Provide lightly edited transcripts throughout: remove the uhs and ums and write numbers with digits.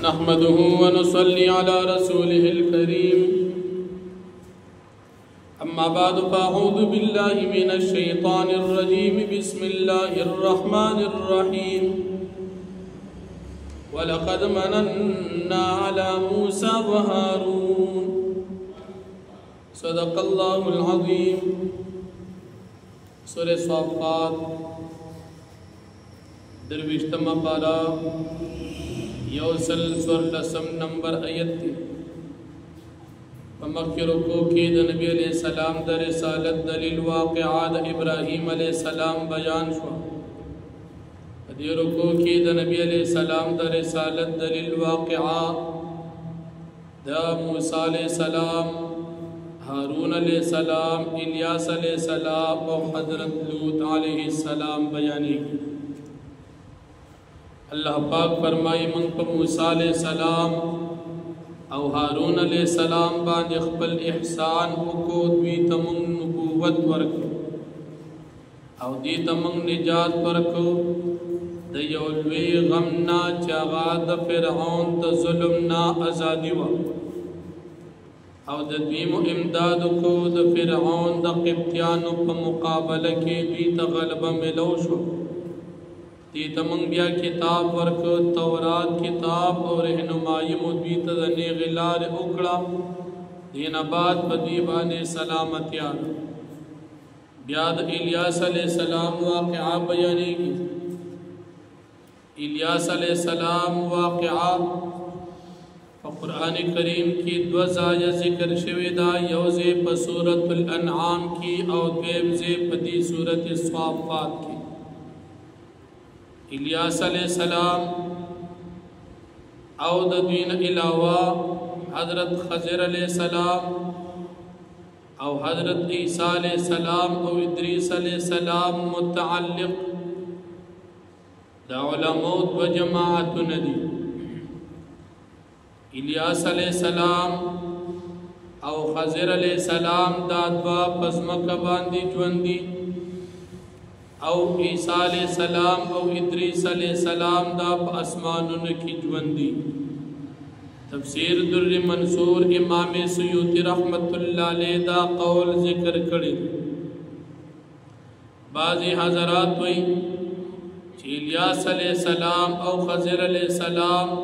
نحمده ونصلي على رسوله الكريم أما بعد فأعوذ بالله من الشيطان الرجيم بسم الله الرحمن الرحيم ولقد مننا على موسى وهارون صدق الله العظيم سورة صافات درویشتمہ پارا یوسل سور لسم نمبر آیت تی فمکی رکو کی دا نبی علیہ السلام دا رسالت دلیل واقعات ابراہیم علیہ السلام بیان شوا دی رکو کی دا نبی علیہ السلام دا رسالت دلیل واقعات دا موسیٰ علیہ السلام ہارون علیہ السلام الیاس علیہ السلام و حضرت لوط علیہ السلام بیانی کی اللہ پاک فرمائی من پا موسیٰ علیہ السلام او ہارون علیہ السلام باند اخبر احسان کو دویتا من نبوت ورکو او دیتا من نجات ورکو دیولوی غمنا چاغاد فرعون تا ظلمنا ازادی ورکو او دویم امداد کو د فرعون د قبطیانو په مقابله کې دوی ته غلبه ملو شو دی ته موږ بیا کتاب ورکو تورات کتاب او رهنمایي مو دوی ته د نیغې لارې وکړه دین بعد په دوی باندې سلامتیا بیا د الیاس علیه السلام واقعه بیانېږي الیاس علیه السلام واقعه قرآن کریم کی دو ځایه ذکر شوی دا یو ځای په سورۃ الانعام کی او دویم ځای په دې سورۃ الصافات کی الیاس علیہ السلام او د دین علاوه حضرت خضر علیہ السلام او حضرت عیسیٰ علیہ السلام او ادریس علیہ السلام متعلق دا علماء و جماعت ندی الیاس علیہ السلام او خضر علیہ السلام دا دوا پزمک باندی جوندی او عیسیٰ علیہ السلام او ادریس علیہ السلام دا پا اسمانون کی جوندی تفسیر در منصور امام سیوطی رحمت اللہ علیہ دا قول ذکر کردی بعضی حضرات ہوئی چی الیاس علیہ السلام او خضر علیہ السلام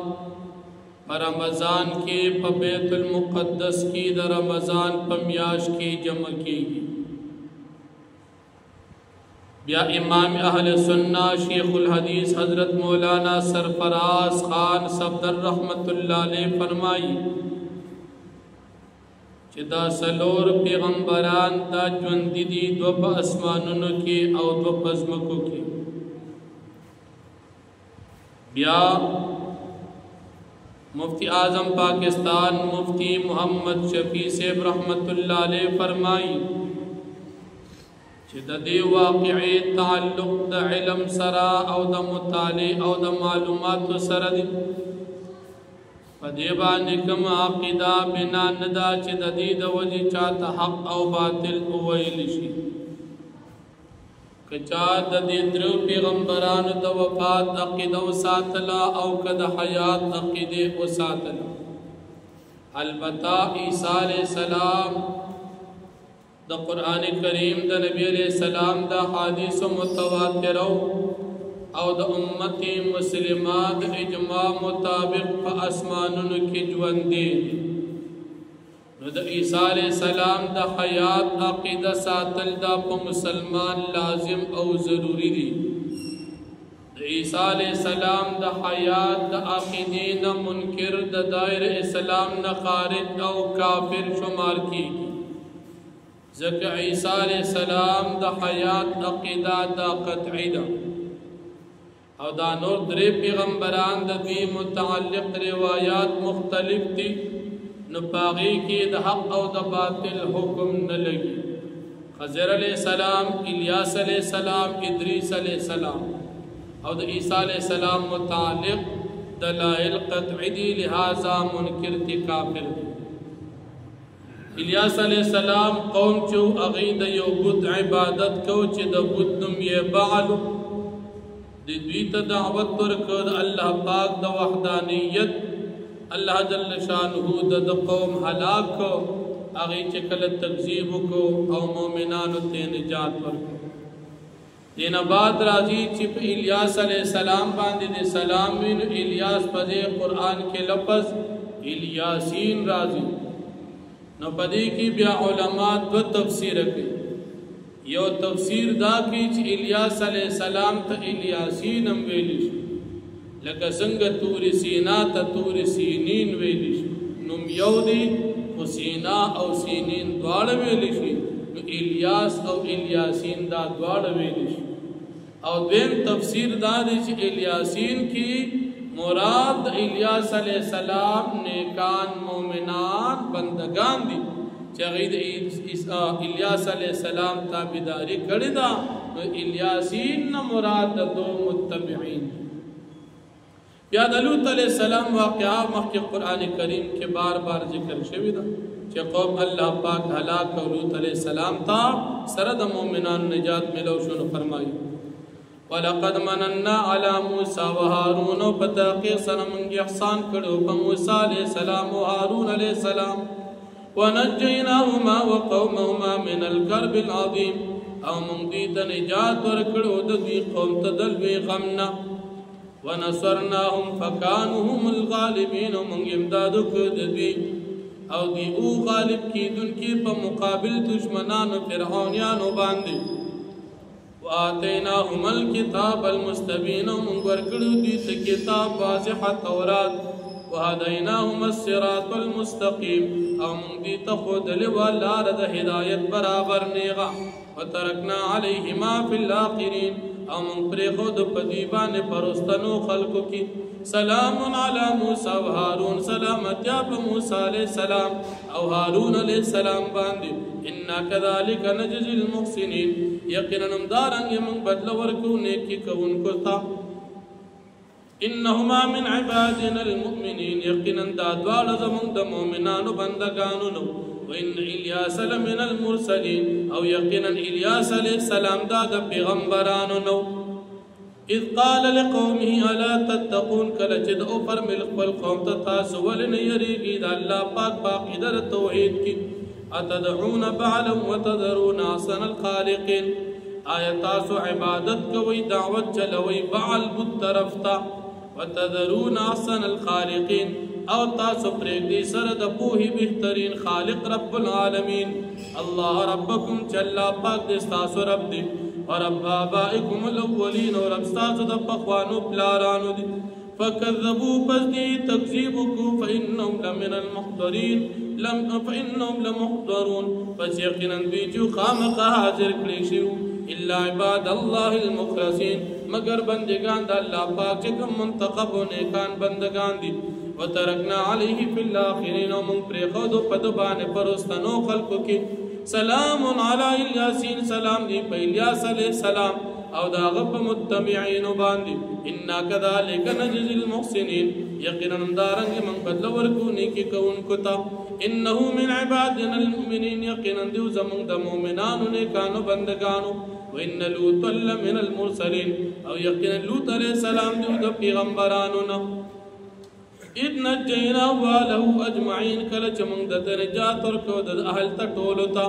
رمضان کی پا بیت المقدس کی دا رمضان پا میاش کی جمع کی گی بیا امام اہل سنہ شیخ الحدیث حضرت مولانا سرفراز خان صفدر رحمت اللہ علیہ فرمائی چی دا سلور پیغمبران دا جوندی دی دو پا اسمانونو کی او دو پزمکو کی بیا مفتی اعظم پاکستان مفتی محمد شفیع صاحب رحمت اللہ علیہ فرمائی چی دا دی واقعی تعلق دا علم سرا او دا مطالع او دا معلومات سرا دی پا دیبانی کم عقیدہ بنا ندا چی دا دی دا وجی چاہتا حق او باطل اویلشی کچا دا دی درو پیغمبران دا وفات عقیدہ و ساتلا او کد حیات عقیدہ و ساتلا البتہ عیسیٰ علیہ السلام دا قرآن کریم دا نبی علیہ السلام دا حدیث متواتر او دا امت مسلمات اجماع مطابق پا اسمانون کی جوندی دا عیسیٰ علیہ السلام دا حیات عقیدہ ساتل دا پا مسلمان لازم او ضروری دی دا عیسیٰ علیہ السلام دا حیات دا عقیدین منکر دا دائر اسلام نا خارج او کافر شمار کی ذکر عیسیٰ علیہ السلام دا حیات عقیدہ دا قطعی دا او دا نور درے پیغمبران دا دی متعلق روایات مختلف دی نپاغی کی دا حق او دا باطل حکم نلگی خضر علیہ السلام الیاس علیہ السلام ادریس علیہ السلام او دا عیسیٰ علیہ السلام متعلق دلائل قطعی دی لہذا منکر تی کافر دی الیاس علیہ السلام قوم چو اغید یو بود عبادت کو چی دا بود نم یہ بعلو دی دوی تا دعوت ورکد اللہ پاک دا وحدانیت الله جل شانه د قوم هلاک کو هغه چې کله تکذیب کو او مؤمنانو ته نجات ورکړ دین بعد راځي چې په الیاس علیہ السلام باندې د سلام وین الیاس په قرآن کې لفظ الیاسین راځي نو پدې کې بیا علما دو تفسیر کوي یو تفسیر دا کې چې الیاس علیہ السلام ته الیاسین هم ویل شي لکه څنګه تور سینا ته تور سینین ویل شي نوم یو دی خو سینا او سینین دواړه ویل شي نو الیاس او الیاسین دا دواړه ویل شي او دویم تفسیر دا دی چې الیاسین کی مراد الیاس علیہ السلام نیکان مومنان بندگان دی چې هغه د الیاس علیہ السلام تابعداري کړې ده نو الیاسین مراد د دو متبعین بیا د لوط علیہ السلام واقعہ مخکې قرآن کریم کې بار بار ذکر شوی ده چې قوم الله پاک هلاک او لوط علیہ السلام ته سره د مؤمنانو نجات ملو شو فرمایي ولقد مننا على موسى وهارون فتاقي سره موږ احسان کړو په موسی علیہ السلام او هارون علیہ السلام ونجيناهما وقومهما من الكرب العظيم او موږ دې ته نجات ورکړو د دې قوم ته د لوی غمنا ونصرناهم فكانوا هم الغالبين ومن امدادو کدوی او دی او غالب کیدونکي په مقابل دشمنانو فرعونانو باندې واتیناهم الكتاب المستبین ومن ورکړو دي ته کتاب واضح تورات وهديناهم الصراط المستقيم او من دي ته خودل ولار د هدایت برابر نیغا وترکنا علیهما فی الاخرین او من پر خود پدیبان پرستنو خلقو کی سلام علی موسی و هارون سلامتیا په موسی علیہ السلام او هارون علیہ السلام باندې انا كذلك نجزي المحسنین یقینا دارنګ من بدل ورکو نیکی کوونکو تا انهما من عبادنا المؤمنین یقینا دا دواړه زموږ د مؤمنانو بندگانو نو وان الیاس لمن المرسلین او یقینا الیاس علیہ السلام دا د پیغمبرانو نو اذ قال لقومه الا تتقون کله چې د فرمل خپل قوم ته تاسو ولن یریږي د الله پاک باقی در توحید کی اتدعون بعلا وتذرون احسن الخالقین آیا تاسو عبادت کوي دعوت چلوي بعل بت طرف تا وتذرون احسن الخالقین او تاسو پرېږدي سره د پوهې بهترین خالق رب العالمین الله ربکم چې الله پاک دې ستاسو رب دی ورب آبائکم الاولین او رب ستاسو د پخوانو پلارانو دی فکذبوا پس دی تکذیب کو فإنهم لمن المحضرین فإنهم لمحضرون پس یقینا دوی چې خامخا حاضر کړي شي الا عباد الله المخلصین مگر بندگان د الله پاک چې کوم منتخب او نیکان بندگان دي وترکنا علیه فی الاخرین ومن پرېښودو په ده باندې پرستنو خلقو کې سلام علی الیاسین سلام دی په الیاس علیہ السلام او د هغه په متبعینو باندې انا کذلک نجزی المحسنین یقینا دارنګ من بدله ورکو نیکي کوونکو ته انه من عبادنا المؤمنین یقینا دی زموږ د مؤمنانو نیکانو بندگانو وان لوط لمن المرسلین او یقینا لوط علیہ السلام دی د پیغمبرانو نه اذ نجینا واله اجمعین کله چې موږ د نجات ورکو د اهل ته ټولو ته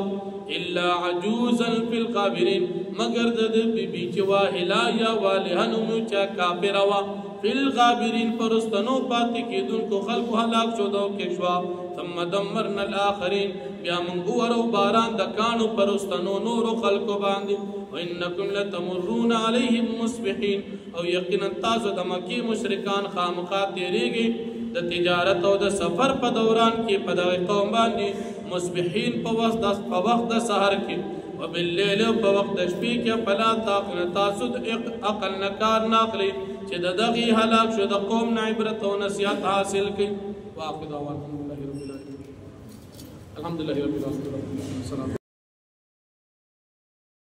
الا عجوزا فی القابرین مگر د بیبي چې واهلا یا والهن مو چې کافر وا فی الغابرین پرستنو پاتې کېدونکو خلکو هلاک شو دو کې شوا ثم دمرنا الاخرین بیا موږ ورو باران د کانو پرستنو نور خلکو باندې وانکم لتمرون علیهم مصبحین او یقینا تاسو د مکی مشرکان خامخا تیریږي د تجارت او د سفر په دوران کې په دغه قوم باندې مصبحین په وخت د سحر کې وباللیل په وخت د شپې کې فلا تعقلون تاسو د عقل نه کار نه اخلئ چې د دغه هلاک شو د قوم نه عبرت او نصیحت حاصل کړئ واخر دعوانا الحمدلله رب العالمین